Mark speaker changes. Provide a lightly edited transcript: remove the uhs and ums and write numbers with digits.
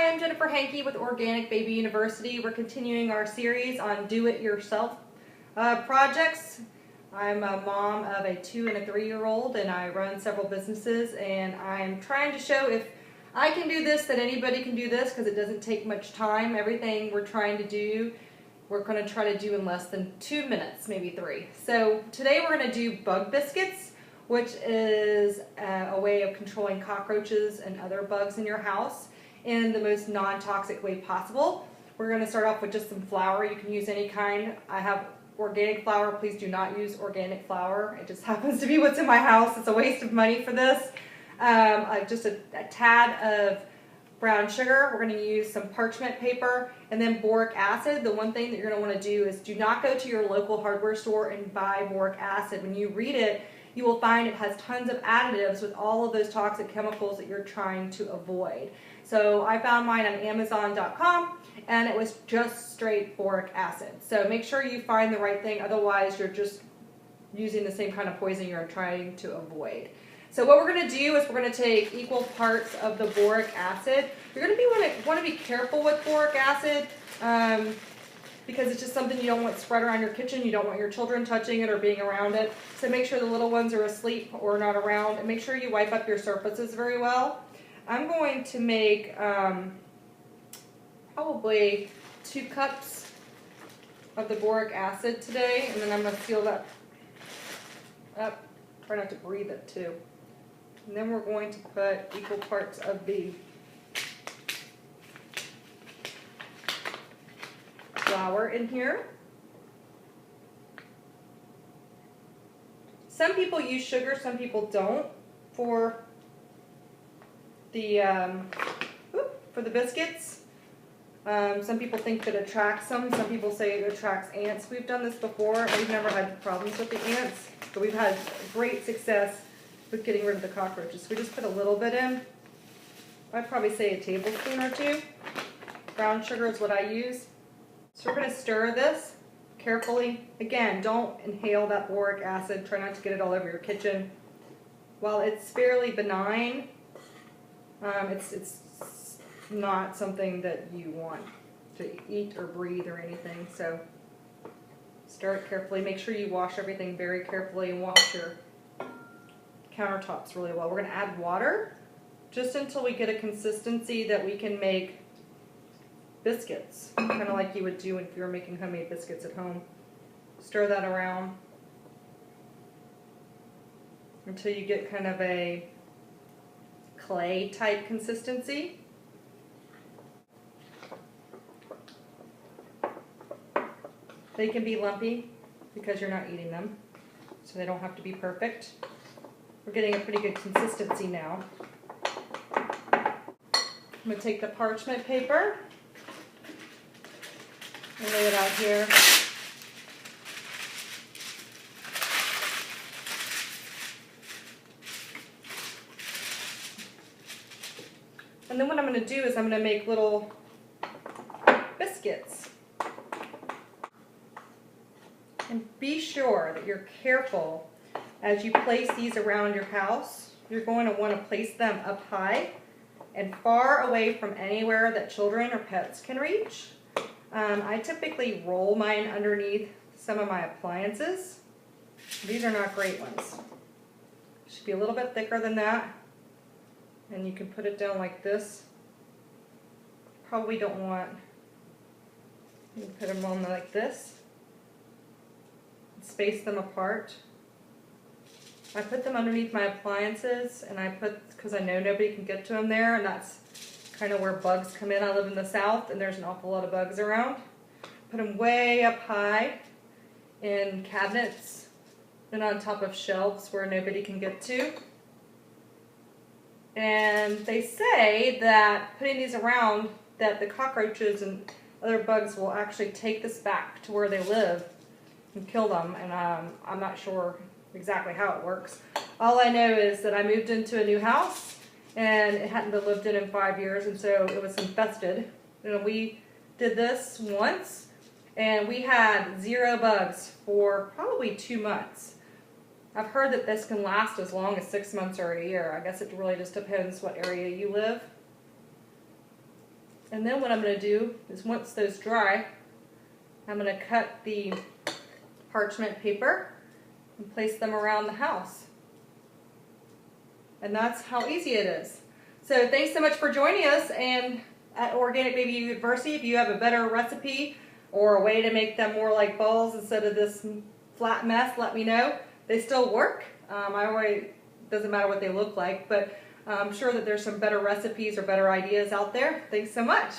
Speaker 1: Hi, I'm Jennifer Hankey with Organic Baby University. We're continuing our series on do-it-yourself projects. I'm a mom of a 2- and 3-year-old, and I run several businesses, and I'm trying to show if I can do this, that anybody can do this, because it doesn't take much time. Everything we're trying to do, we're going to try to do in less than 2 minutes, maybe 3. So today we're going to do Bug Buscuits, which is a way of controlling cockroaches and other bugs in your house in the most non-toxic way possible. We're going to start off with just some flour. You can use any kind. I have organic flour. Please do not use organic flour. It just happens to be what's in my house. It's a waste of money for this. Just a tad of brown sugar. We're going to use some parchment paper and then boric acid. The one thing that you're going to want to do is do not go to your local hardware store and buy boric acid. When you read it, you will find it has tons of additives with all of those toxic chemicals that you're trying to avoid. So I found mine on Amazon.com, and it was just straight boric acid. So make sure you find the right thing, otherwise you're just using the same kind of poison you're trying to avoid. So what we're going to do is we're going to take equal parts of the boric acid. You're going to want to be careful with boric acid because it's just something you don't want spread around your kitchen. You don't want your children touching it or being around it. So make sure the little ones are asleep or not around, and make sure you wipe up your surfaces very well. I'm going to make probably 2 cups of the boric acid today, and then I'm going to seal that up. Try not to breathe it too. And then we're going to put equal parts of the flour in here. Some people use sugar, some people don't for the biscuits. Some people think that it attracts them. Some people say it attracts ants. We've done this before, and we've never had problems with the ants, but we've had great success with getting rid of the cockroaches. So we just put a little bit in. I'd probably say a tablespoon or 2. Brown sugar is what I use. So we're going to stir this carefully. Again, don't inhale that boric acid. Try not to get it all over your kitchen. While it's fairly benign, it's not something that you want to eat or breathe or anything. So stir it carefully. Make sure you wash everything very carefully and wash your countertops really well. We're going to add water just until we get a consistency that we can make biscuits, kind of like you would do if you were making homemade biscuits at home. Stir that around until you get kind of a clay type consistency. They can be lumpy because you're not eating them, so they don't have to be perfect. We're getting a pretty good consistency now. I'm going to take the parchment paper and lay it out here. And then what I'm going to do is I'm going to make little biscuits. And be sure that you're careful as you place these around your house. You're going to want to place them up high and far away from anywhere that children or pets can reach. I typically roll mine underneath some of my appliances. These are not great ones. Should be a little bit thicker than that. And you can put it down like this. Probably don't want, you can put them on like this. Space them apart. I put them underneath my appliances, and because I know nobody can get to them there, and that's kind of where bugs come in. I live in the South, and there's an awful lot of bugs around. Put them way up high in cabinets and on top of shelves where nobody can get to. And they say that putting these around, that the cockroaches and other bugs will actually take this back to where they live and kill them, and I'm not sure exactly how it works. All I know is that I moved into a new house, and it hadn't been lived in 5 years, and so it was infested. And we did this once, and we had 0 bugs for probably 2 months. I've heard that this can last as long as 6 months or a year. I guess it really just depends what area you live. And then what I'm going to do is once those dry, I'm going to cut the parchment paper and place them around the house. And that's how easy it is. So thanks so much for joining us, and at Organic Baby University, if you have a better recipe or a way to make them more like balls instead of this flat mess, let me know. They still work. Doesn't matter what they look like, but I'm sure that there's some better recipes or better ideas out there. Thanks so much.